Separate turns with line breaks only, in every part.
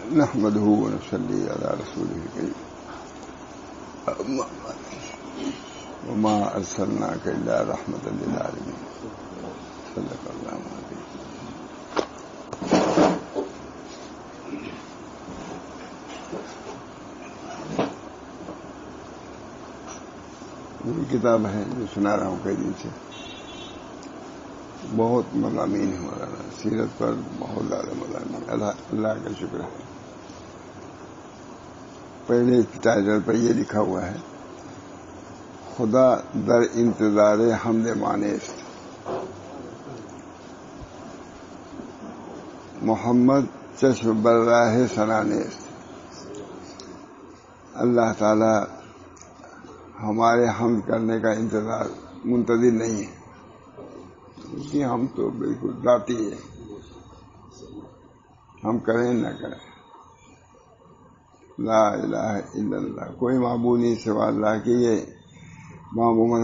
نحمده ونصلي على رسوله الكريم وما أرسلناك إلا رحمة للعالمين صدق الله العظيم. یہ کتاب ہے جو سنا رہا ہوں کئی دن سے. بہت مضامین ہیں مولانا سیرت پر، بہت زیادہ مضامین. اللہ کا شکر ہے. پہلے ٹائٹل پر یہ لکھا ہوا ہے: خدا در انتظار حمد مانست، محمد چشم بر راہ سنانست. اللہ تعالی ہمارے حمد کرنے کا منتظر نہیں ہے، اس کی ہم تو بالکل ذاتی ہے، ہم کریں نہ کریں. لا الہ الا اللہ، کوئی معبود نہیں سوا اللہ کی. یہ محمد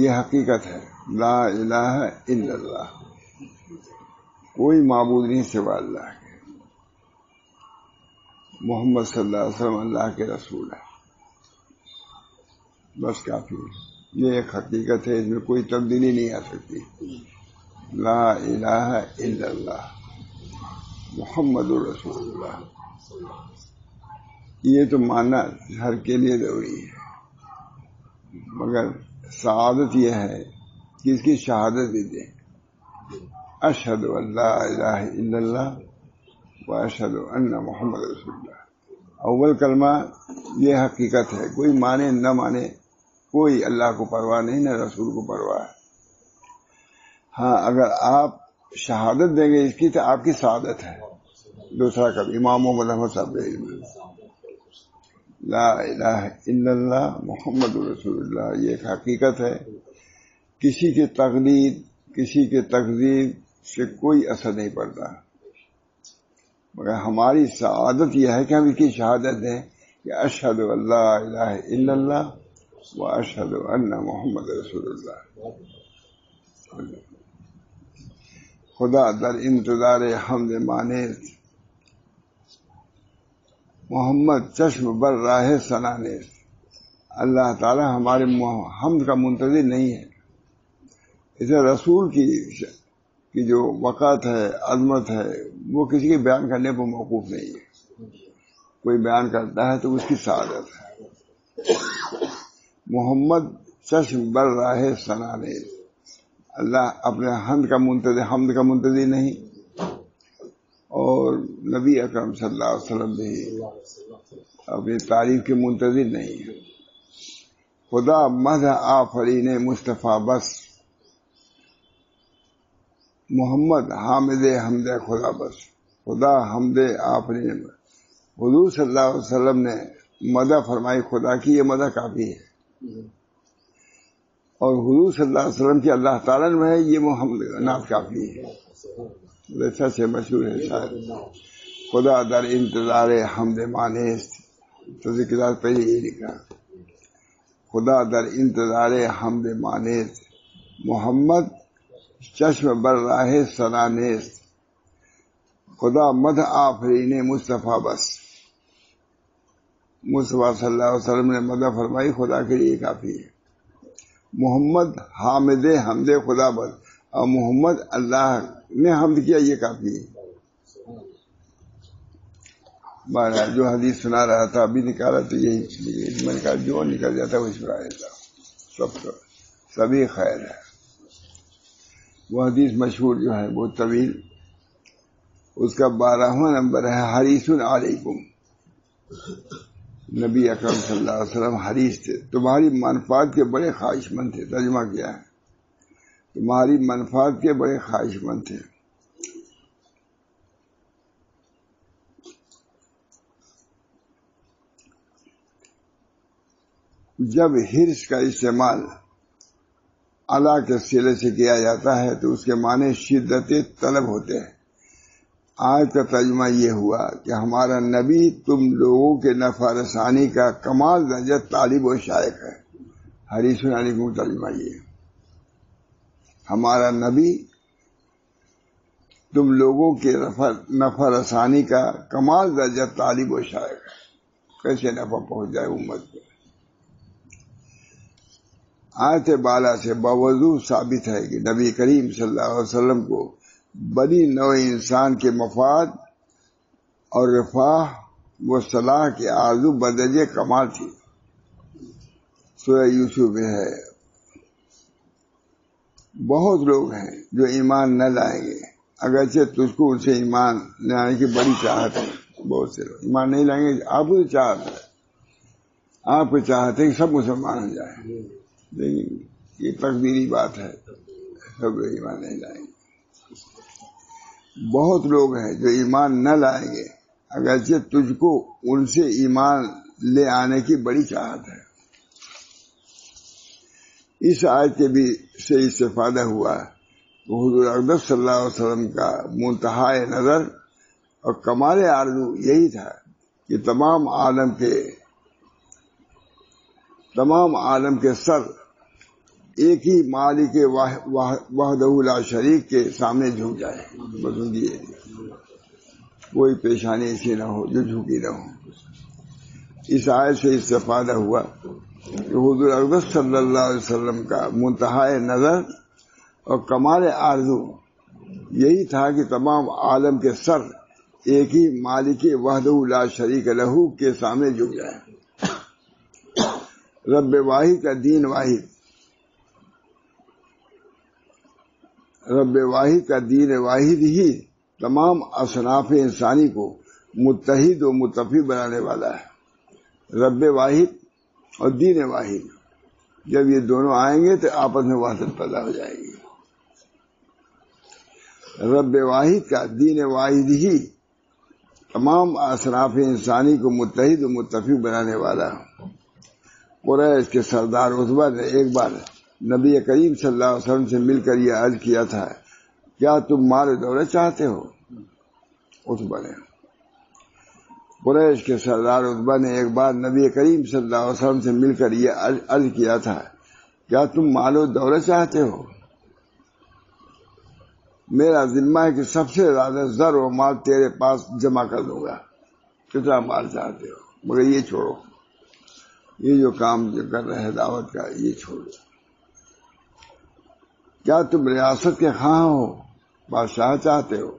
یہ حقیقت ہے. لا الہ الا اللہ، کوئی معبود نہیں سوا اللہ کے. محمد صلی اللہ علیہ وسلم اللہ کے رسول ہے، بس کافی ہے. یہ ایک حقیقت ہے، اس میں کوئی تبدیلی نہیں آ سکتی. لا الہ الا اللہ محمد رسول اللہ، یہ تو ماننا ہر کے لیے ضروری ہے. مگر سعادت یہ ہے کہ اس کی شہادت بھی دیں. اشہد ان لا الہ الا اللہ و اشہد ان محمد رسول اللہ. اول کلمہ یہ حقیقت ہے. کوئی مانے نہ مانے، کوئی اللہ کو پرواہ نہیں، نہ رسول کو پرواہ ہے. ہاں، اگر آپ شہادت دیں گے اس کی تو آپ کی سعادت ہے. دوسرا کبھی امام مولانا صاحب لا الہ الا اللہ محمد رسول اللہ، یہ ایک حقیقت ہے. کسی کے تقلید، کسی کے تکذیب سے کوئی اثر نہیں پڑتا. مگر ہماری سعادت یہ ہے کہ ہم اس کی شہادت دیں کہ اشہد ان لا الہ الا اللہ واشہد ان محمد رسول اللہ. خدا در انتظار حمد مانست، محمد چشم بر راہ سنانست. اللہ تعالی ہمارے حمد کا منتظر نہیں ہے. اسے رسول کی جو وقت ہے، عظمت ہے، وہ کسی کے بیان کرنے پر موقوف نہیں ہے. کوئی بیان کرتا ہے تو اس کی سعادت ہے. محمد چشم بر راہ سنانست، اللہ اپنے حمد کا منتظر نہیں، اور نبی اکرم صلی اللہ علیہ وسلم بھی اپنی تعریف کے منتظر نہیں ہے. خدا مدح آفرین مصطفیٰ بس، محمد حامد حمد خدا بس. خدا حمد آفرین، حضور صلی اللہ علیہ وسلم نے مدح فرمائی خدا کی، یہ مدح کافی ہے. اور حضور صلی اللہ علیہ وسلم کی اللہ تعالیٰ میں ہے، یہ محمد نعت کافی ہے. سب سے مشہور ہے شاید خدا در انتظار حمد مانست. تو کتاب پہلے یہ لکھا: خدا در انتظار حمد مانست، محمد چشم بر راہ سنانست. خدا مدح آفرین مصطفیٰ بس، مصطفیٰ صلی اللہ علیہ وسلم نے مدح فرمائی خدا کے لیے کافی ہے. محمد حامد حمد خدا بس، اور محمد اللہ نے حمد کیا، یہ کافی ہے. بہرحال جو حدیث سنا رہا تھا ابھی نکالا تو یہی میں نے کہا جو نکل جاتا وہ اس پر آیا تھا. سبھی خیر ہے. وہ حدیث مشہور جو ہے بہت طویل، اس کا 12واں نمبر ہے: حریص علیکم. نبی اکرم صلی اللہ علیہ وسلم حریص تھے، تمہاری منفعت کے بڑے خواہش مند تھے. ترجمہ کیا ہے؟ تمہاری منفعت کے بڑے خواہش مند تھے. جب حرص کا استعمال اعلیٰ کے سلے سے کیا جاتا ہے تو اس کے معنی شدت طلب ہوتے ہیں. آج کا ترجمہ یہ ہوا کہ ہمارا نبی تم لوگوں کے نفع رسانی کا کمال درجہ طالب و شائق ہے. حریص علیکم ترجمہ یہ: ہمارا نبی تم لوگوں کے نفع رسانی کا کمال درجہ طالب و شائق ہے. کیسے نفع پہنچ جائے امت کو. آیت بالا سے باوضوح ثابت ہے کہ نبی کریم صلی اللہ علیہ وسلم کو بنی نوع انسان کے مفاد اور رفاہ و صلاح کے آرزو بدرجہ کمال تھی. سورہ یوسف میں ہے بہت لوگ ہیں جو ایمان نہ لائیں گے اگرچہ تجھ کو ان سے ایمان لانے کی بڑی چاہت ہے. بہت سے لوگ ایمان نہیں لائیں گے. آپ کو چاہت ہے, آپ کو چاہتے ہیں کہ سب مسلمان ہو جائیں, لیکن یہ تقدیری بات ہے, سب لوگ ایمان نہیں لائیں گے. بہت لوگ ہیں جو ایمان نہ لائیں گے اگرچہ تجھ کو ان سے ایمان لے آنے کی بڑی چاہت ہے. اس آیت کے بھی سے استفادہ ہوا تو حضور اقدس صلی اللہ علیہ وسلم کا منتہائے نظر اور کمال آرزو یہی تھا کہ تمام عالم کے سر ایک ہی مالک وحدہ لا شریک کے سامنے جھک جائے. بس ان کی کوئی پیشانی ایسی نہ ہو جو جھکی نہ ہو. اس آیت سے استفادہ ہوا کہ حضور اقدس صلی اللہ علیہ وسلم کا منتہائے نظر اور کمال آرزو یہی تھا کہ تمام عالم کے سر ایک ہی مالک وحدہ لا شریک لہو کے سامنے جھک جائے. رب واحد کا دین واحد, رب واحد کا دین واحد ہی تمام اصناف انسانی کو متحد و متفق بنانے والا ہے. رب واحد اور دین واحد جب یہ دونوں آئیں گے تو آپس میں وحدت پیدا ہو جائے گی. رب واحد کا دین واحد ہی تمام اصناف انسانی کو متحد و متفق بنانے والا ہے. قریش کے سردار عتبہ نے ایک بار نبی کریم صلی اللہ علیہ وسلم سے مل کر یہ عرض کیا تھا, کیا تم مال دولت چاہتے ہو؟ عتبہ نے, قریش کے سردار عتبہ نے ایک بار نبی کریم صلی اللہ علیہ وسلم سے مل کر یہ عرض کیا تھا, کیا تم مال و دولت چاہتے ہو؟ میرا ذمہ ہے کہ سب سے زیادہ زر و مال تیرے پاس جمع کر دوں گا. کتنا مال چاہتے ہو, مگر یہ چھوڑو, یہ جو کام جو کر رہے ہیں دعوت کا یہ چھوڑو. کیا تم ریاست کے خواہاں ہو, بادشاہ چاہتے ہو؟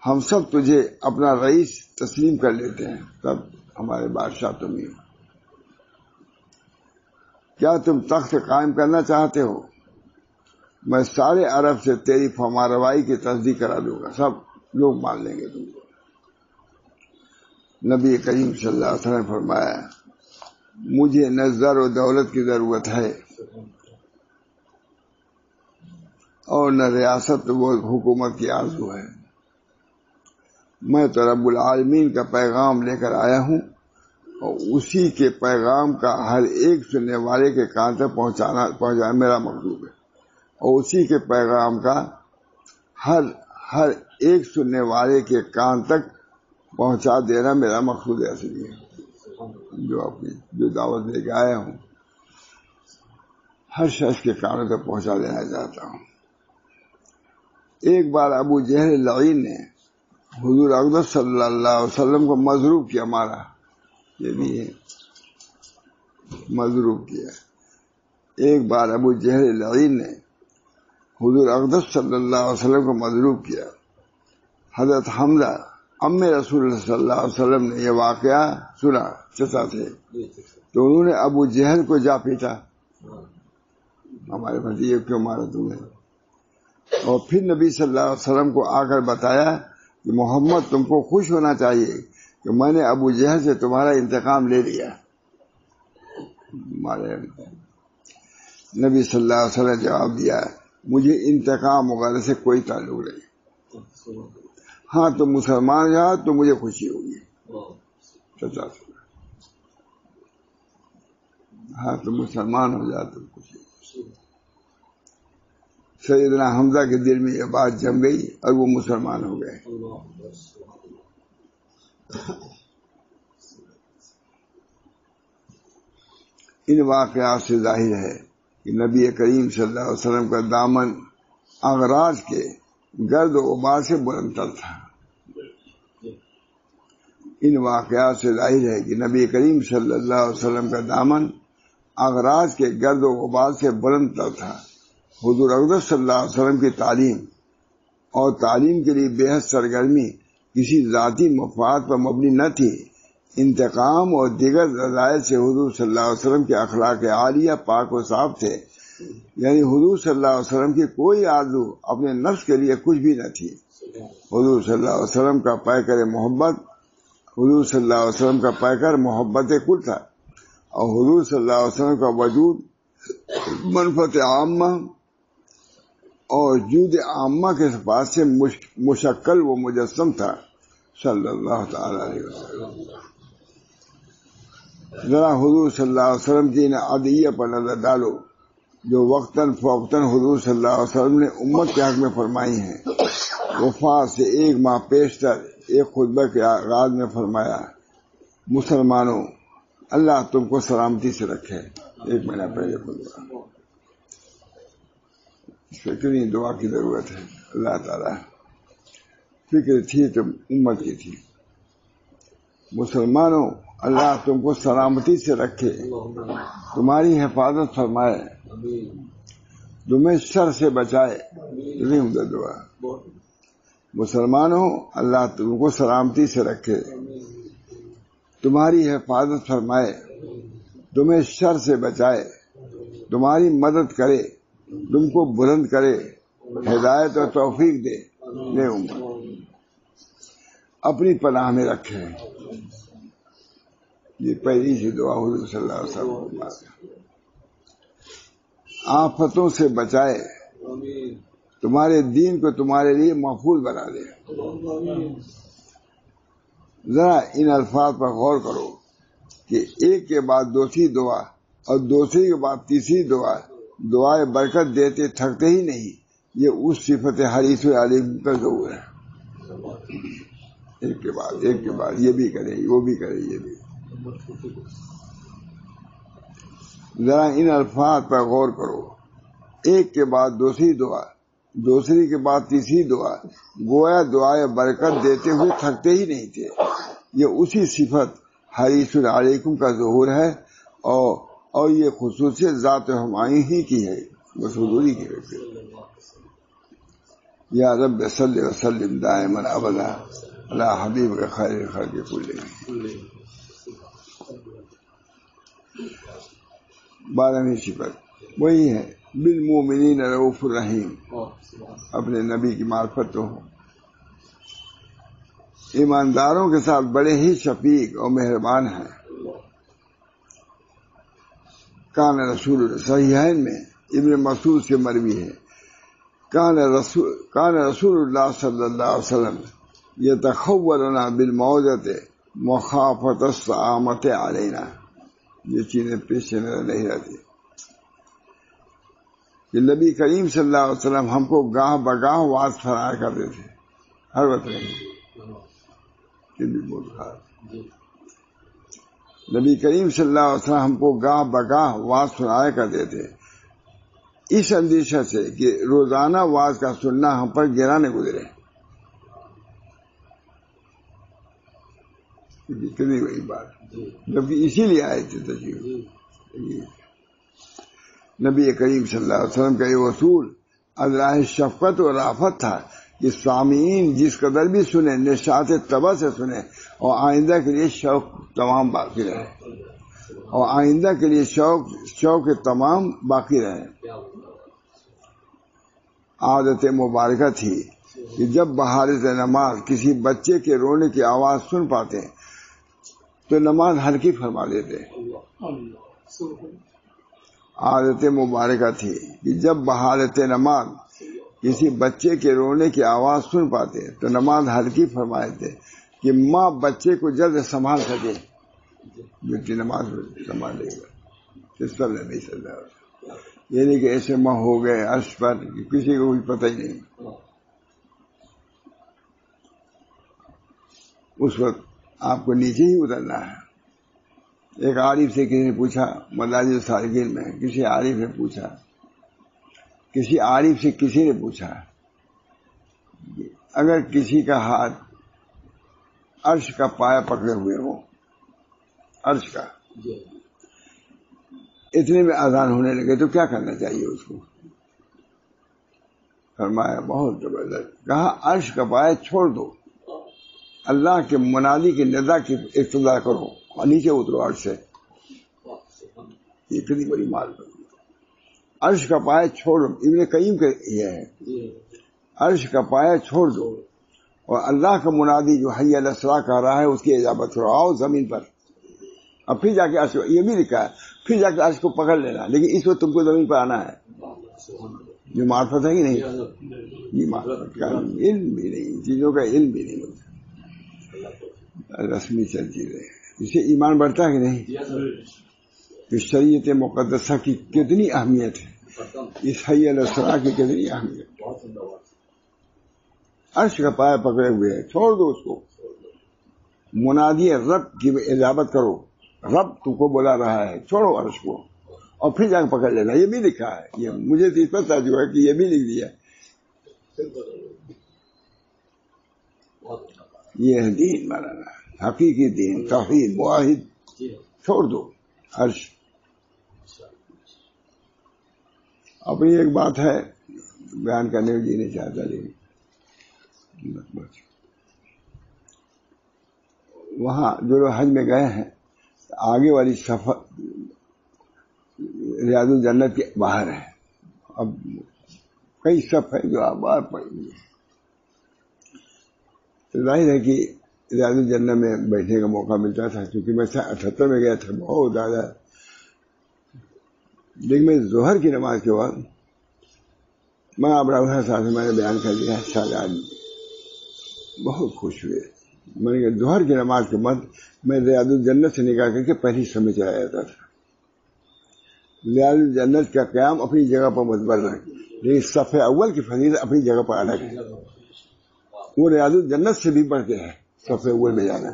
ہم سب تجھے اپنا رئیس تسلیم کر لیتے ہیں, تب ہمارے بادشاہ تم ہی ہو. کیا تم تخت قائم کرنا چاہتے ہو؟ میں سارے عرب سے تیری فرمانروائی کی تصدیق کرا دوں گا, سب لوگ مان لیں گے تم کو. نبی کریم صلی اللہ علیہ وسلم نے فرمایا, مجھے نہ زر و دولت کی ضرورت ہے اور نہ ریاست و حکومت کی آرزو ہے. میں تو رب العالمین کا پیغام لے کر آیا ہوں اور اسی کے پیغام کا ہر ایک سننے والے کے کان تک پہنچانا میرا مقصود ہے, اور اسی کے پیغام کا ہر ایک سننے والے کے کان تک پہنچا دینا میرا مقصود ہے. اصلی جو دعوت لے کے آیا ہوں ہر شخص کے کانوں تک پہنچا دینا چاہتا ہوں. ایک بار ابو جہل لعین نے حضور اقدس صلی اللہ علیہ وسلم کو مضروب کیا, مارا, یہ بھی ہے مضروب کیا. ایک بار ابو جہل لعین نے حضور اقدس صلی اللہ علیہ وسلم کو مضروب کیا. حضرت حمزہ ام رسول اللہ صلی اللہ علیہ وسلم نے یہ واقعہ سنا, چچا تھے, تو انہوں نے ابو جہل کو جا پیٹا, ہمارے بھتیجے کیوں مارا تم نے؟ اور پھر نبی صلی اللہ علیہ وسلم کو آ کر بتایا کہ محمد تم کو خوش ہونا چاہیے کہ میں نے ابو جہل سے تمہارا انتقام لے لیا. نبی صلی اللہ علیہ وسلم نے جواب دیا, مجھے انتقام وغیرہ سے کوئی تعلق نہیں. ہاں تم مسلمان جاؤ تو مجھے خوشی ہوگی. ہاں تم مسلمان ہو جاؤ تو خوشی. سیدنا حمزہ کے دل میں یہ بات جم گئی اور وہ مسلمان ہو گئے. ان واقعات سے ظاہر ہے کہ نبی کریم صلی اللہ علیہ وسلم کا دامن اغراض کے گرد و غبار سے بلند تر تھا۔ ان واقعات سے ظاہر ہے کہ نبی کریم صلی اللہ علیہ وسلم کا دامن اغراض کے گرد و غبار سے بلند تر تھا۔ حضور اقدس صلی اللہ علیہ وسلم کی تعلیم اور تعلیم کے لیے بے حد سرگرمی کسی ذاتی مفاد پر مبنی نہ تھی۔ انتقام اور دیگر رذائل سے حضور صلی اللہ علیہ وسلم کے اخلاق عالیہ پاک و صاف تھے، یعنی حضور صلی اللہ علیہ وسلم کی کوئی آرزو اپنے نفس کے لیے کچھ بھی نہ تھی۔ حضور صلی اللہ علیہ وسلم کا پیکر محبت، حضور صلی اللہ علیہ وسلم کا پیکر محبت کل تھا، اور حضور صلی اللہ علیہ وسلم کا وجود منفعت عامہ اور جود عامہ کے صفات سے مشکل و مجسم تھا صلی اللہ تعالی علیہ وسلم۔ ذرا حضور صلی اللہ علیہ وسلم کی ان عدیہ پر نظر ڈالو جو وقتاً فوقتاً حضور صلی اللہ علیہ وسلم نے امت کے حق میں فرمائی ہیں۔ وفات سے ایک ماہ پیشتر ایک خطبہ کے آغاز میں فرمایا، مسلمانوں اللہ تم کو سلامتی سے رکھے۔ ایک مہینہ پہلے خطبہ، اس پہ کتنی دعا کی ضرورت ہے۔ اللہ تعالیٰ فکر تھی تو امت کی تھی۔ مسلمانوں اللہ تم کو سلامتی سے رکھے، تمہاری حفاظت فرمائے، تمہیں شر سے بچائے۔ دعا، مسلمانوں اللہ تم کو سلامتی سے رکھے، تمہاری حفاظت فرمائے، تمہیں شر سے بچائے، تمہاری مدد کرے، تم کو بلند کرے، ہدایت اور توفیق دے، اپنی پناہ میں رکھے۔ یہ پہلی سی دعا حضور صلی اللہ علیہ وسلم کو، آفتوں سے بچائے، تمہارے دین کو تمہارے لیے محفوظ بنا دے۔ ذرا ان الفاظ پر غور کرو کہ ایک کے بعد دوسری دعا اور دوسری کے بعد تیسری دعا، دعائے برکت دیتے تھکتے ہی نہیں۔ یہ اس صفت حریص علیم کا ظہور ہے۔ ایک کے بعد یہ بھی کرے، وہ بھی کرے، یہ بھی۔ ذرا ان الفاظ پر غور کرو، ایک کے بعد دوسری دعا، دوسری کے بعد تیسری دعا، گویا دعائے برکت دیتے ہوئے تھکتے ہی نہیں تھے۔ یہ اسی صفت حریص علیکم کا ظہور ہے، اور یہ خصوصیت ذات ہماری ہی کی ہے، بس حضوری کی ہے۔ یا رب صلی وسلم دائما ابدا علی حبیب خیر خلق کلہم۔ 12ویں صفت وہی ہے، بالمومنین رؤوف الرحیم۔ اپنے نبی کی معرفت تو ہو، ایمانداروں کے ساتھ بڑے ہی شفیق اور مہربان ہیں۔ کان رسول صحیحین میں ابن مسعود سے مروی ہے، کان رسول اللہ صلی اللہ علیہ وسلم یتخولنا بالموعظۃ مخافۃ الصعامۃ علینا۔ یہ چیزیں پیش نظر نہیں رہتی کہ نبی کریم صلی اللہ علیہ وسلم ہم کو گاہ بگاہ واعظ فرمایا کرتے تھے، ہر وقت نہیں۔ نبی کریم صلی اللہ علیہ وسلم ہم کو گاہ بگاہ واعظ سنایا کرتے تھے، اس اندیشہ سے کہ روزانہ واعظ کا سننا ہم پر گرا نہ گزرے۔ کتنی بڑی بات، جبکہ اسی لیے آئے تھے تشریف۔ نبی کریم صلی اللہ علیہ وسلم کا یہ اصول ازراہ شفقت و رافت تھا کہ سامعین جس قدر بھی سنیں نشاط طبع سے سنیں، اور آئندہ کے لیے شوق تمام باقی رہے، اور آئندہ کے لیے شوق تمام باقی رہے۔ عادت مبارکہ تھی کہ جب بحالت نماز کسی بچے کے رونے کی آواز سن پاتے تو نماز ہلکی فرما دیتے۔ عادت مبارکہ تھی کہ جب بحالت نماز کسی بچے کے رونے کی آواز سن پاتے تو نماز ہلکی فرمائے تھے کہ ماں بچے کو جلد سنبھال سکے، بیٹی نماز سنبھال لے گا۔ اس پر نہیں سکتا، یہ نہیں کہ ایسے ماں ہو گئے عرش پر کسی کو کچھ پتہ ہی نہیں۔ اس وقت آپ کو نیچے ہی اترنا ہے۔ ایک عارف سے کسی نے پوچھا، مدارج السالکین میں کسی عارف سے کسی نے پوچھا اگر کسی کا ہاتھ عرش کا پایا پکڑے ہوئے ہو، عرش کا، اتنے میں اذان ہونے لگے تو کیا کرنا چاہیے اس کو؟ فرمایا بہت زبردست، کہا عرش کا پایا چھوڑ دو، اللہ کے منادی کی ندا کی اقتدا کرو اور نیچے اترو عرش سے. یہ کتنی بڑی مال ہے. عرش کا پایا چھوڑ دو، ابن قیم کا یہ ہے، عرش کا پایا چھوڑ دو اور اللہ کا منادی جو حی علی الصلاۃ کہہ رہا ہے اس کی اجابت کرو، آؤ زمین پر. اب پھر جا کے عرش، یہ بھی لکھا ہے پھر جا کے عرش کو پکڑ لینا، لیکن اس وقت تم کو زمین پر آنا ہے. یہ معرفت ہے کہ نہیں؟ یہ معرفت کا علم بھی نہیں، چیزوں کا علم بھی نہیں ہوتا، رسمی چل چیزیں. اس سے ایمان بڑھتا ہے کہ نہیں؟ کہ شریعت مقدسہ کی کتنی اہمیت ہے، اس حی علی الصلاۃ کی کتنی اہمیت. عرش کا پایا پکڑے ہوئے ہے، چھوڑ دو اس کو، منادی رب کی اجابت کرو، رب تم کو بلا رہا ہے، چھوڑو عرش کو اور پھر جا کے پکڑ لینا. یہ بھی لکھا ہے، یہ مجھے تو اس پر تعجب ہے کہ یہ بھی لکھ دیا. یہ ہے دین مولانا، حقیقی دین، توحید، واحد. چھوڑ دو عرش. اپنی ایک بات ہے بیان کرنے کو جی نہیں چاہتا، لیکن وہاں جو لوگ حج میں گئے ہیں آگے والی سفر ریاض الجنت کے باہر ہے. اب کئی صف ہے جو آپ باہر پڑیں گے، تو ظاہر ہے کہ ریاض الجنت میں بیٹھنے کا موقع ملتا تھا. کیونکہ میں 78 میں گیا تھا، بہت زیادہ. لیکن میں ظہر کی نماز کے بعد میں ابراہیم صاحب سے میں نے بیان کر دیا، شاہجہاں بہت خوش ہوئے. میں نے کہا ظہر کی نماز کے بعد میں ریاض الجنت سے نکال کر کے پہلی سمجھ چلا جاتا تھا. ریاض الجنت کا قیام اپنی جگہ پر متبر ہے، لیکن صف اول کی فضیلت اپنی جگہ پر الگ ہے. وہ ریاض الجنت سے بھی بڑھ کے ہے صف اول میں جانا.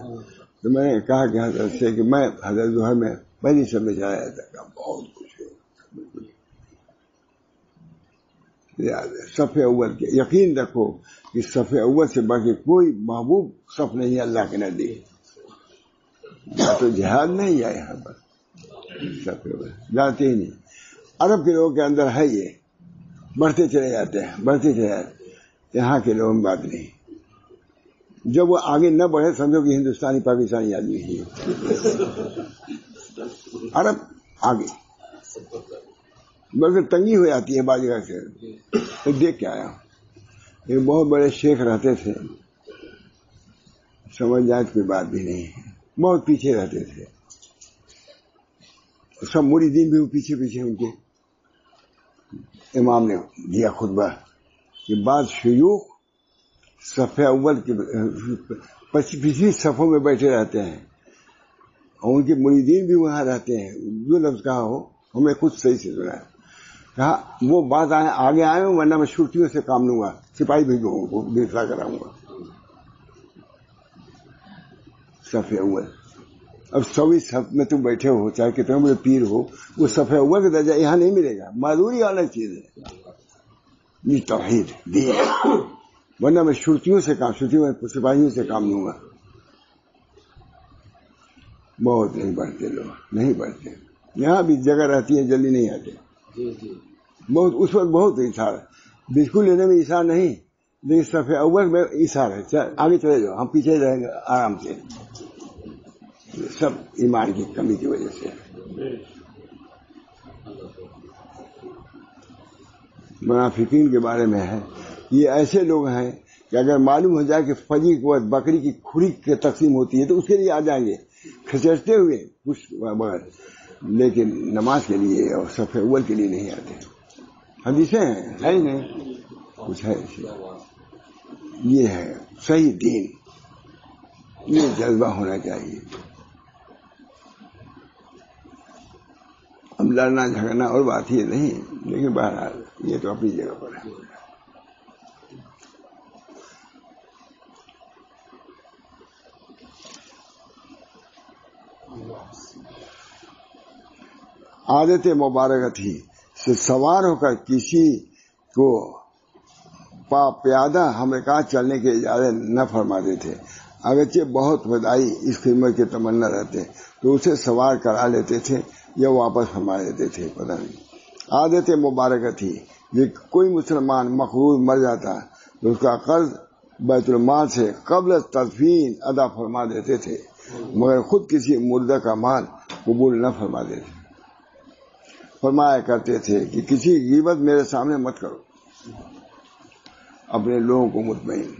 تو میں نے کہا کہ حضرت سے کہ میں حضرت ظہر میں پہلی سمجھ چلا جاتا تھا. بہت خوش ہوئے. صف اول کے یقین رکھو کہ صف اول سے بڑھ کے کوئی محبوب صف نہیں ہے اللہ کے نزدیک. تو جہاد نہیں ہے یہاں پر، صف اول جاتے ہی نہیں. عرب کے لوگوں کے اندر ہے، یہ بڑھتے چلے جاتے ہیں، بڑھتے چلے جاتے ہیں. یہاں کے لوگوں میں بات نہیں. جب وہ آگے نہ بڑھے سمجھو کہ ہندوستانی پاکستانی آدمی ہی عرب آگے بلکہ تنگی ہو جاتی ہے باجگہ سے. تو دیکھ کے آیا ہوں، ایک بہت بڑے شیخ رہتے تھے، سمجھ جائے کوئی بات بھی نہیں ہے، بہت پیچھے رہتے تھے. سب مریدین بھی پیچھے پیچھے. ان کے امام نے دیا خطبہ کہ بعض شیوخ صف اول کے پچھلی صفوں میں بیٹھے رہتے ہیں اور ان کے مریدین بھی وہاں رہتے ہیں. جو لفظ کہا ہو ہمیں خود صحیح سے سنا ہے. کہا وہ بات آگے آئے ہوں ورنہ میں چھٹیوں سے کام لوں گا، سپاہی بھی لوگوں کو بیٹھا کراؤں گا. صف اول. اب 100 صف میں تم بیٹھے ہو چاہے کتنے بڑے پیر ہو، وہ صف اول کا درجہ یہاں نہیں ملے گا. معذوری الگ چیز ہے. یہ توحید دین، ورنہ میں چھٹیوں سے کام، چھٹیوں میں سپاہیوں سے کام لوں گا. بہت نہیں بڑھتے لوگ، نہیں بڑھتے. یہاں بھی جگہ رہتی ہے، جلدی نہیں آتے. بہت اس وقت بہت ایثار، بالکل لینے میں ایثار نہیں، لیکن صف اول میں ایثار ہے. آگے چلے جاؤ، ہم پیچھے رہیں گے آرام سے. سب ایمان کی کمی کی وجہ سے. منافقین کے بارے میں ہے، یہ ایسے لوگ ہیں کہ اگر معلوم ہو جائے کہ فجر کے وقت بکری کی کھری کی تقسیم ہوتی ہے تو اس کے لیے آ جائیں گے کھچڑتے ہوئے کچھ بغیر، لیکن نماز کے لیے اور صف اول کے لیے نہیں آتے. حدیثیں ہیں، ہے ہی نہیں کچھ ہے. یہ ہے صحیح دین، یہ جذبہ ہونا چاہیے. اب لڑنا جھگڑنا اور بات ہی نہیں، لیکن بہرحال یہ تو اپنی جگہ پر ہے. عادت مبارکہ تھی سے سوار ہو کر کسی کو پیادہ ہم رکعت چلنے کی اجازت نہ فرماتے تھے، اگرچہ بہت فدائی اس خدمت کی تمنا رہتے تو اسے سوار کرا لیتے تھے یا واپس فرما دیتے تھے. پتہ نہیں عادت مبارکہ تھی کہ کوئی مسلمان مقروض مر جاتا تو اس کا قرض بیت المال سے قبل تدفین ادا فرما دیتے تھے، مگر خود کسی مردہ کا مال قبول نہ فرما دیتے. فرمایا کرتے تھے کہ کسی غیبت میرے سامنے مت کرو، اپنے لوگوں کو مطمئن.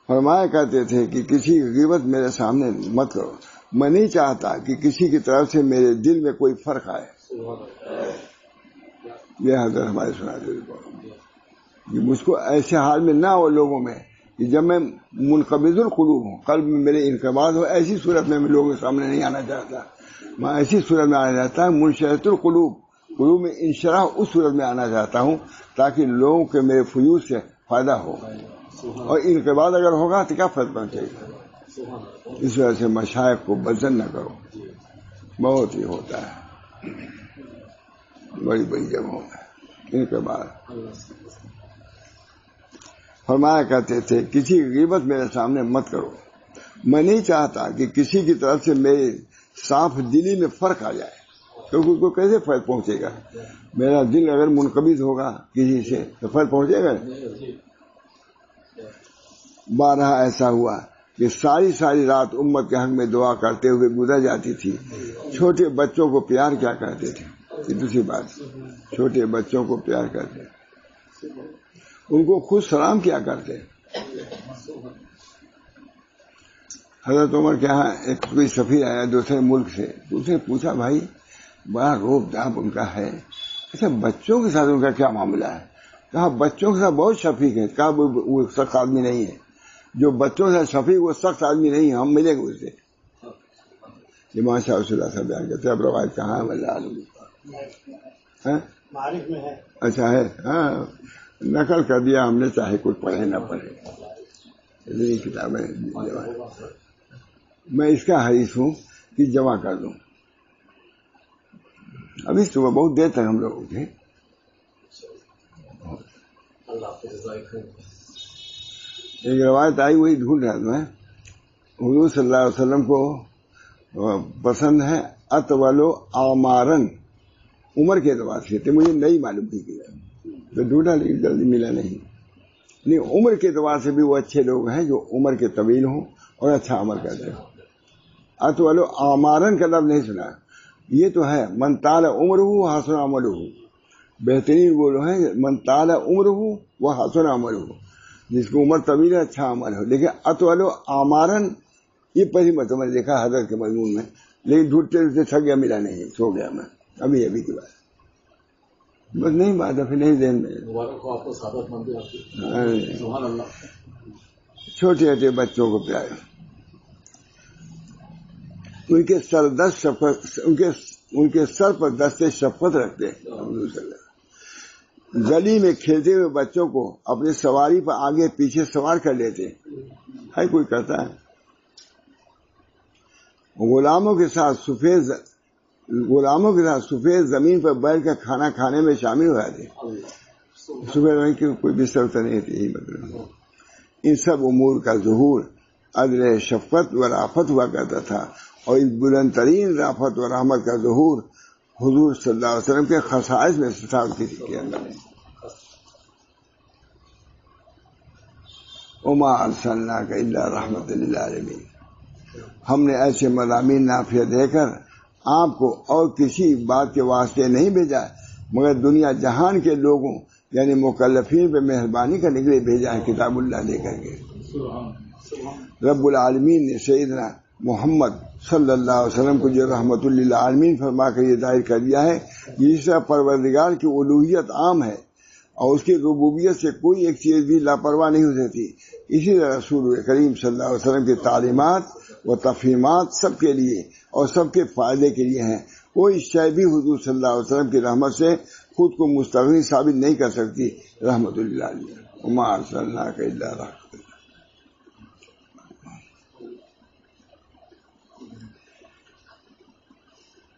فرمایا کرتے تھے کہ کسی غیبت میرے سامنے مت کرو، میں نہیں چاہتا کہ کسی کی طرف سے میرے دل میں کوئی فرق آئے. یہ حضرت ہمارے سناتے کہ مجھ کو ایسے حال میں نہ ہو لوگوں میں کہ جب میں منقبض القلوب ہوں، قلب میں میرے انقباض ہو، ایسی صورت میں لوگوں کے سامنے نہیں آنا چاہتا. میں ایسی صورت میں آنا چاہتا ہوں منشرۃ القلوب، قلوب میں انشراح اس صورت میں آنا چاہتا ہوں تاکہ لوگوں کے میرے فیوض سے فائدہ ہو. اور انقباض اگر ہوگا تو کیا فرق پہنچے گا؟ اس وجہ سے مشائخ کو بدزن نہ کرو، بہت ہی ہوتا ہے بڑی بڑی جگہوں میں انقباض. فرمایا کرتے تھے کسی غیبت میرے سامنے مت کرو، میں نہیں چاہتا کہ کسی کی طرف سے میرے صاف دلی میں فرق آ جائے، کیونکہ اس کو کیسے فرق پہنچے گا؟ میرا دل اگر منقبض ہوگا کسی سے تو فرق پہنچے گا. بارہا ایسا ہوا کہ ساری رات امت کے حق میں دعا کرتے ہوئے گزر جاتی تھی. چھوٹے بچوں کو پیار کیا کرتے تھے، یہ دوسری بات، چھوٹے بچوں کو پیار کرتے، ان کو خود سلام کیا کرتے. حضرت عمر کے یہاں ایک کوئی سفیر آیا دوسرے ملک سے، اس نے پوچھا بھائی بڑا روب داب ان کا ہے، ایسے بچوں کے ساتھ ان کا کیا معاملہ ہے؟ کہا بچوں کے ساتھ بہت شفیق ہے. کہا وہ سخت آدمی نہیں ہے، جو بچوں سے شفیق وہ سخت آدمی نہیں ہے، ہم ملیں گے اس سے. یہ ماشاء اللہ صاحب بیان کرتے. اب روایت کہاں ہے؟ اچھا ہے، ہاں نقل کر دیا ہم نے، چاہے کوئی پڑھے نہ پڑھے، اتنی کتابیں. میں اس کا حریص ہوں کہ جمع کر دوں. ابھی صبح بہت دیر تک ہم لوگ اٹھے. ایک روایت آئی وہی ڈھونڈ رہا میں. حضور صلی اللہ علیہ وسلم کو پسند ہے اطول اعمارن، عمر کے اعتبار سے. مجھے نہیں معلوم تھی کہ تو ڈھونڈا لیکن جلدی ملا نہیں. عمر کے اعتبار سے بھی وہ اچھے لوگ ہیں جو عمر کے طویل ہوں اور اچھا عمل کرتے ہوں. اطول اعمارن کا لفظ نہیں سنا. یہ تو ہے من طال عمرہ حسن عملہ، بہترین وہ لوگ ہیں من طال عمرہ و حسن عملہ، جس کو عمر طویل ہے اچھا عمل ہو. لیکن اطول اعمارن یہ پہلی مرتبہ میں نے دیکھا حضرت کے مضمون میں، لیکن ڈھونڈتے تھک گیا، ملا نہیں، سو گیا میں ابھی کی بات. بس نہیں بات ہے، پھر نہیں ذہن میں. چھوٹے چھوٹے بچوں کو پیار، ان کے سر دست شفقت، ان کے سر پر دستے شفقت رکھتے. گلی میں کھیلتے ہوئے بچوں کو اپنی سواری پر آگے پیچھے سوار کر لیتے. ہے کوئی کرتا ہے؟ غلاموں کے ساتھ سفید زمین پر بیٹھ کر کھانا کھانے میں شامل ہو جاتے. سفید زمین کی کوئی بستر تو نہیں تھی. مطلب ان سب امور کا ظہور عدل شفقت و رافت ہوا کرتا تھا، اور اس بلند ترین رافت و رحمت کا ظہور حضور صلی اللہ علیہ وسلم کے خصائص میں سے تھا کے اندر. وما ارسلناک الا رحمۃ للعالمین، ہم نے ایسے مضامین نافیہ دے کر آپ کو اور کسی بات کے واسطے نہیں بھیجا مگر دنیا جہان کے لوگوں یعنی مکلفین پہ مہربانی کرنے کے لیے بھیجا ہے، کتاب اللہ لے کر کے. رب العالمین نے سیدنا محمد صلی اللہ علیہ وسلم کو جو رحمت للعالمین فرما کر یہ ظاہر کر دیا ہے، جس طرح پروردگار کی الوہیت عام ہے اور اس کی ربوبیت سے کوئی ایک چیز بھی لاپرواہ نہیں ہو سکتی، اسی طرح رسول کریم صلی اللہ علیہ وسلم کی تعلیمات و تفہیمات سب کے لیے اور سب کے فائدے کے لیے ہیں. کوئی شے بھی حضور صلی اللہ علیہ وسلم کی رحمت سے خود کو مستغنی ثابت نہیں کر سکتی. رحمت للعالمین. وما ارسلناک الا رحمۃ.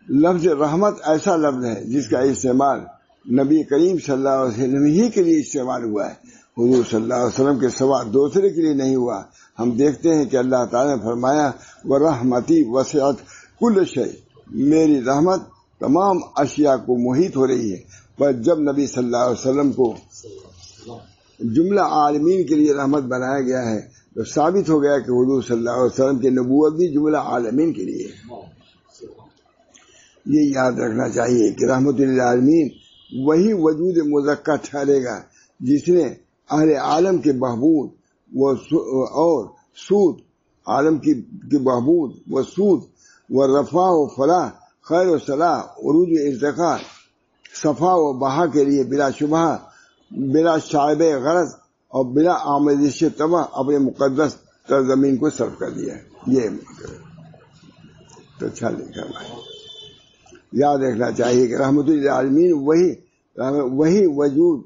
لفظ رحمت ایسا لفظ ہے جس کا استعمال نبی کریم صلی اللہ علیہ وسلم ہی کے لیے استعمال ہوا ہے، حضور صلی اللہ علیہ وسلم کے سوا دوسرے کے لیے نہیں ہوا۔ ہم دیکھتے ہیں کہ اللہ تعالیٰ نے فرمایا وَرَحْمَتِي وَسِعَتْ كُلَّ شَيْءٍ، میری رحمت تمام اشیاء کو محیط ہو رہی ہے۔ پر جب نبی صلی اللہ علیہ وسلم کو جملہ عالمین کے لیے رحمت بنایا گیا ہے تو ثابت ہو گیا کہ حضور صلی اللہ علیہ وسلم کی نبوت بھی جملہ عالمین کے لیے ہے۔ یہ یاد رکھنا چاہیے کہ رحمت للعالمین وہی وجود مزکہ ٹھہرے گا جس نے اہل عالم کے بہبود اور سود، عالم کی بہبود و سود و رفع و فلاح، خیر و صلاح، عروج و ارتقاء، صفا و بہا کے لیے بلا شبہ، بلا شائب غرض اور بلا آمیزش طبع اپنے مقدس زمین کو صرف کر دیا۔ یہ تو اچھا لکھا بھائی، یاد رکھنا چاہیے کہ رحمت للعالمین وہی وجود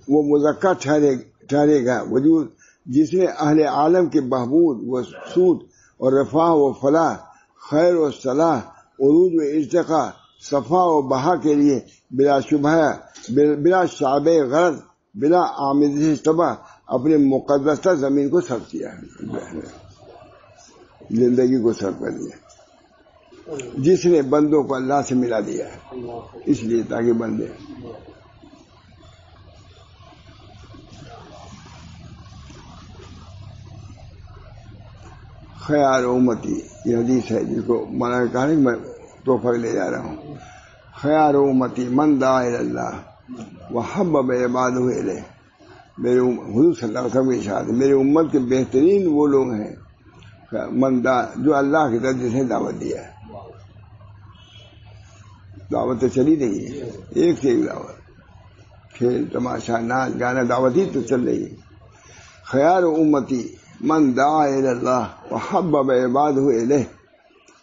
وہ مزکہ ٹھہرے گا وجود جس نے اہل عالم کے بہبود و سود اور رفع و فلاح، خیر و صلاح، عروج و ارتقاء، صفا و بہا کے لیے بلا شبہ، بلا شعب غرض، بلا آمیزش طبع اپنے مقدس زمین کو صرف کیا ہے، زندگی کو صرف کر دیا، جس نے بندوں کو اللہ سے ملا دیا ہے، اس لیے تاکہ بندے خیار امتی، یہ حدیث ہے جس کو مولانا کہا کہ میں تحفہ لے جا رہا ہوں، خیار امتی من دعا الی اللہ وحبب عبادہ الیہ، میرے حضور صلی اللہ علیہ وسلم کی ارشاد ہے میری امت کے بہترین وہ لوگ ہیں من دعا، جو اللہ کی طرف جس نے دعوت دیا ہے۔ دعوت تو چلی رہی ہے، ایک سے ایک دعوت، کھیل تماشا ناچ گانا، دعوت ہی تو چل رہی ہے۔ خیار امتی من دعا الی اللہ وحبب عبادہ الیہ،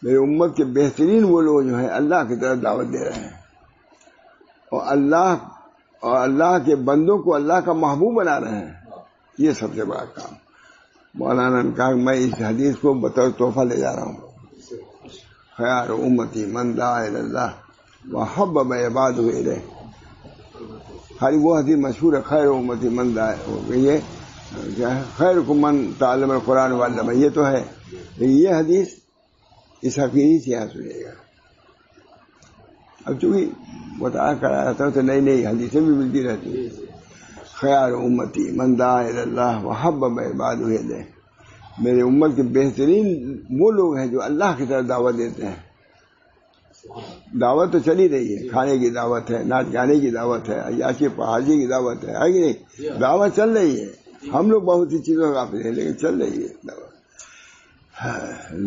میری امت کے بہترین وہ لوگ جو ہیں اللہ کی طرف دعوت دے رہے ہیں اور اللہ کے بندوں کو اللہ کا محبوب بنا رہے ہیں، یہ سب سے بڑا کام۔ مولانا نے کہا میں اس حدیث کو بطور تحفہ لے جا رہا ہوں، خیار امتی من دعا الی اللہ وحبب عبادہ الیہ، خالی وہ حدیث مشہور ہے خیر امتی من دعا، یہ خیرکم من تعلم القرآن وعلمہ، یہ تو ہے، لیکن یہ حدیث اس حقیقی سے یہاں سنے گا۔ اب چونکہ بتایا کرا رہتا ہوں تو نئی نئی حدیثیں بھی ملتی رہتی ہیں۔ خیار امتی من دعا الی اللہ وحبب عبادہ الیہ، میرے امت کے بہترین وہ لوگ ہیں جو اللہ کی طرف دعوت دیتے ہیں۔ دعوت تو چلی رہی ہے، کھانے کی دعوت ہے، ناچ گانے کی دعوت ہے، عیاشی پہاجی کی دعوت ہے کہ نہیں؟ دعوت چل رہی ہے، ہم لوگ بہت سی چیزوں کا غافل ہیں لیکن چل رہی ہے دعوت،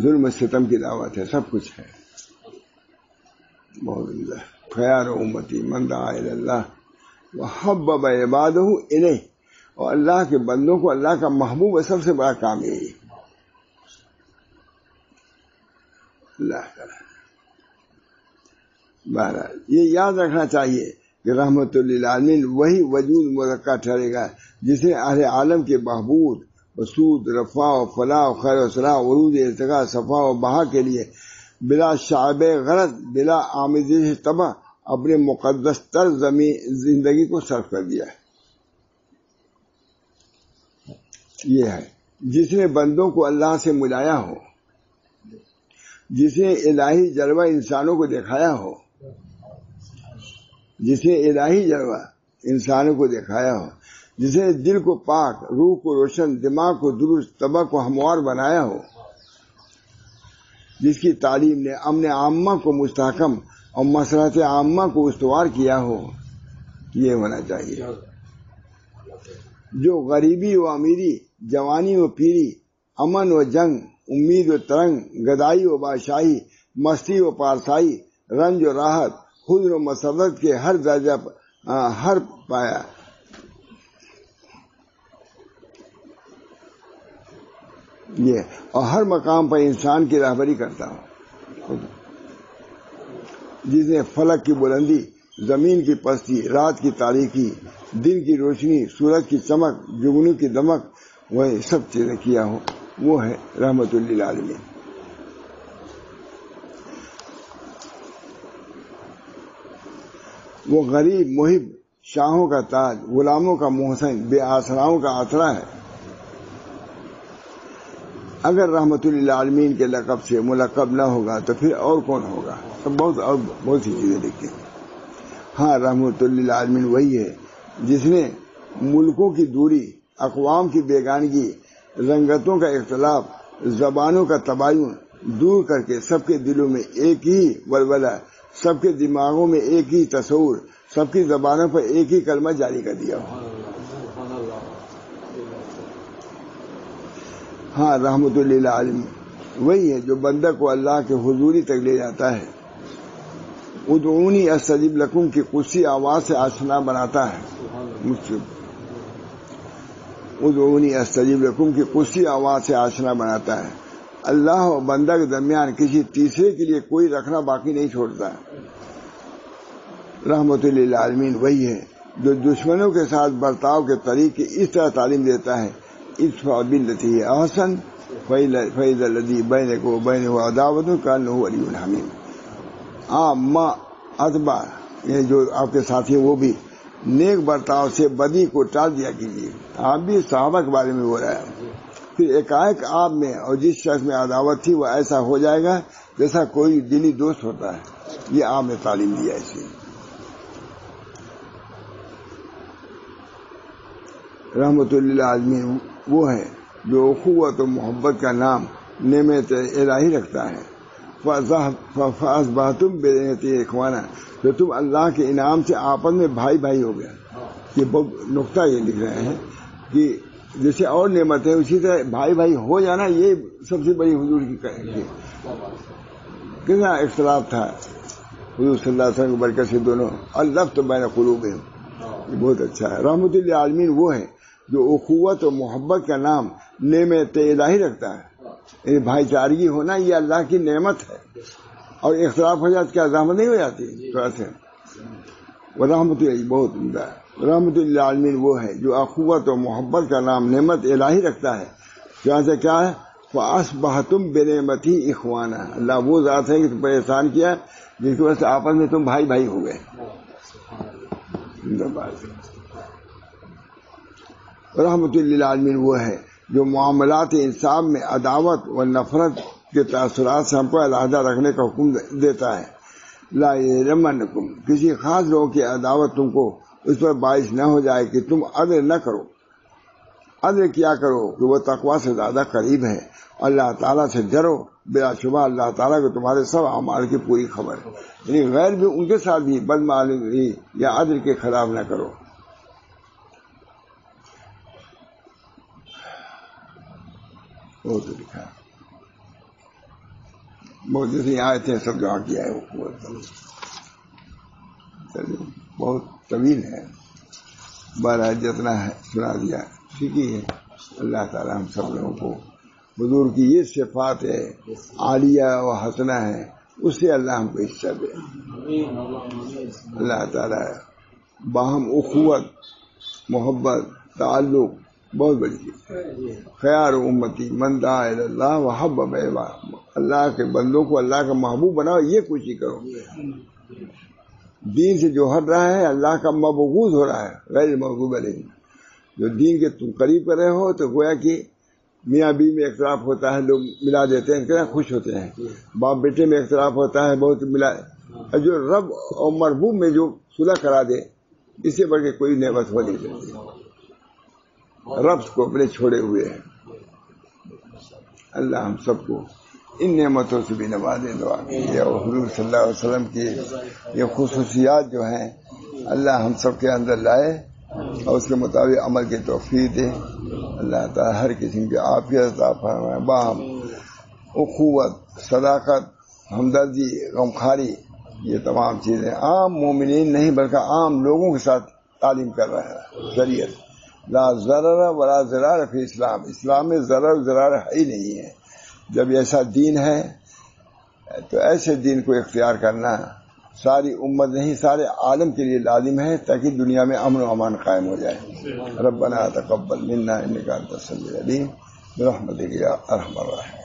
ظلم ستم کی دعوت ہے، سب کچھ ہے۔ بہت عمدہ، خیار امتی من دعا الی اللہ وحبب عبادہ الیہ، اور اللہ کے بندوں کو اللہ کا محبوب ہے، سب سے بڑا کام یہی ہے۔ اللہ تعالی بہرحال یہ یاد رکھنا چاہیے کہ رحمت للعالمین وہی وجود مزکہ ٹھہرے گا جس نے اہل عالم کے بہبود، وسود، رفع و فلاح و خیر و صلاح، عروج ارتقاء، صفا و بہا کے لیے بلا شعب غرض، بلا آمیزش طبع اپنے مقدس تر زندگی کو صرف کر دیا ہے۔ یہ ہے جس نے بندوں کو اللہ سے ملایا ہو، جس نے الہی جلوہ انسانوں کو دکھایا ہو، جس نے الہی جلوہ انسانوں کو دکھایا ہو، جس نے دل کو پاک، روح کو روشن، دماغ کو درست، طبع کو ہموار بنایا ہو، جس کی تعلیم نے امن عامہ کو مستحکم اور مصلحت عامہ کو استوار کیا ہو، یہ ہونا چاہیے۔ جو غریبی و امیری، جوانی و پیری، امن و جنگ، امید و ترنگ، گدائی و بادشاہی، مستی و پارسائی، رنج و راحت، حزن و مسرت کے ہر درجہ ہر پایا یہ اور ہر مقام پر انسان کی رہبری کرتا ہوں، جس نے فلک کی بلندی، زمین کی پستی، رات کی تاریکی، دن کی روشنی، سورج کی چمک، جگنو کی دمک، وہ سب چیزیں کیا ہو، وہ ہے رحمت للعالمین۔ وہ غریب، محب، شاہوں کا تاج، غلاموں کا محسن، بے آسراؤں کا آسرا ہے۔ اگر رحمت للعالمین کے لقب سے ملقب نہ ہوگا تو پھر اور کون ہوگا؟ بہت سی چیزیں لکھی۔ ہاں، رحمت للعالمین وہی ہے جس نے ملکوں کی دوری، اقوام کی بیگانگی، رنگتوں کا اختلاف، زبانوں کا تباین دور کر کے سب کے دلوں میں ایک ہی ولولہ، سب کے دماغوں میں ایک ہی تصور، سب کی زبانوں پر ایک ہی کلمہ جاری کر دیا۔ ہاں، رحمت للعالمین وہی ہے جو بندہ کو اللہ کے حضوری تک لے جاتا ہے، ادعونی استجب لکم کی قدسی آواز سے آشنا بناتا ہے مجھ سے، ادعونی استجب لکم کی قدسی آواز سے آشنا بناتا ہے۔ اللہ اور بندہ کے درمیان کسی تیسرے کے لیے کوئی رکھنا باقی نہیں چھوڑتا۔ رحمت للعالمین وہی ہے جو دشمنوں کے ساتھ برتاؤ کے طریقے اس طرح تعلیم دیتا ہے، ادفع بالتی ہی احسن فاذا الذی بینک وبینہ عداوۃ کانہ ولی حمیم۔ ما اتبع، یہ جو آپ کے ساتھی وہ بھی نیک برتاؤ سے بدی کو ٹال دیا کیجیے۔ آپ بھی صحابہ کے بارے میں بول رہا ہے، پھر ایک آپ میں اور جس شخص میں عداوت تھی وہ ایسا ہو جائے گا جیسا کوئی دلی دوست ہوتا ہے۔ یہ آپ نے تعلیم دیا اسی۔ رحمت للعالمین وہ ہے جو اخوت و محبت کا نام نعمت الہی رکھتا ہے۔ فَأَصْبَحْتُمْ بِنِعْمَتِهِ إِخْوَانًا، تو تم اللہ کے انعام سے آپس میں بھائی بھائی ہو گئے۔ یہ بہت نقطہ یہ لکھ رہے ہیں کہ جیسے اور نعمت ہے اسی طرح بھائی بھائی ہو جانا، یہ سب سے بڑی حضور کی کتنا اختلاف تھا حضور صلی اللہ علیہ وسلم کی برکت سے دونوں الفت بین قلوبہم، یہ بہت اچھا ہے۔ رحمت للعالمین وہ ہے جو اخوت و محبت کا نام نعمت الہی رکھتا ہے، یعنی بھائی چارگی ہونا یہ اللہ کی نعمت ہے، اور اختلاف ہو جاتا کیا زحمت نہیں ہو جاتی تھوڑا سے؟ وہ رحمت بہت عمدہ ہے۔ رحمت للعالمین وہ ہے جو اخوت و محبت کا نام نعمت الہی رکھتا ہے، جہاں سے کیا ہے فَأَصْبَحْتُمْ بِنِعْمَتِهِ إِخْوَانًا، اللہ وہ ذات ہے کہ تم پر احسان کیا جس کی وجہ سے آپس میں تم بھائی بھائی ہو گئے۔ رحمت للعالمین وہ ہے جو معاملات انسان میں عداوت و نفرت کے تاثرات سے ہم کو علیحدہ رکھنے کا حکم دیتا ہے۔ لا یجرمنکم، کسی خاص لوگوں کی عداوت تم کو اس پر باعث نہ ہو جائے کہ تم عدل نہ کرو۔ عدل کیا کرو کہ وہ تقوی سے زیادہ قریب ہے، اللہ تعالیٰ سے ڈرو، بلا شبہ اللہ تعالیٰ کو تمہارے سب اعمال کی پوری خبر ہے، یعنی غیر بھی ان کے ساتھ بھی بدمعاشی یا عدل کے خلاف نہ کرو۔ بہت لکھا ہے، بہت جیسے آئے تھے سب دعا کیا ہے وہ بہت طویل ہے، بارہ جتنا ہے سنا دیا ٹھیک ہی ہے۔ اللہ تعالیٰ ہم سب لوگوں کو حضور کی یہ صفات ہے عالیہ و حسنہ ہے، اس سے اللہ ہم کو حصہ دے۔ اللہ تعالیٰ باہم اخوت، محبت، تعلق بہت بڑی چیز ہے۔ خیار امتی من دعا الی اللہ وحبب الیہ، اللہ کے بندوں کو اللہ کا محبوب بناؤ، یہ کوشش کرو۔ دین سے جو ہٹ رہا ہے اللہ کا مبغوض ہو رہا ہے، غیر محبوب علیہ۔ جو دین کے تم قریب کر رہے ہو تو گویا کہ میاں بیوی میں اختلاف ہوتا ہے لوگ ملا دیتے ہیں، کتنا خوش ہوتے ہیں۔ باپ بیٹے میں اختلاف ہوتا ہے بہت ملا، جو رب اور مربوب میں جو صلح کرا دے اس سے بڑھ کے کوئی نعمت ہو نہیں سکتی۔ رب کو اپنے چھوڑے ہوئے ہیں۔ اللہ ہم سب کو ان نعمتوں سے بھی نوازے، دعا کیجیے، اور حضور صلی اللہ علیہ وسلم کی یہ خصوصیات جو ہیں اللہ ہم سب کے اندر لائے اور اس کے مطابق عمل کی توفیق دے۔ اللہ تعالیٰ ہر قسم کی عافیت عطا فرمائے۔ باہم اخوت، صداقت، ہمدردی، غمخواری، یہ تمام چیزیں عام مومنین نہیں بلکہ عام لوگوں کے ساتھ تعلیم کر رہا ہے شریعت۔ لا ضرر ولا ضرار فی اسلام، اسلام میں ضرر ضرار ہے ہی نہیں ہے۔ جب ایسا دین ہے تو ایسے دین کو اختیار کرنا ساری امت نہیں سارے عالم کے لیے لازم ہے، تاکہ دنیا میں امن و امان قائم ہو جائے۔ ربنا تقبل منا انک انت السمیع العلیم برحمتک یا ارحم الراحمین۔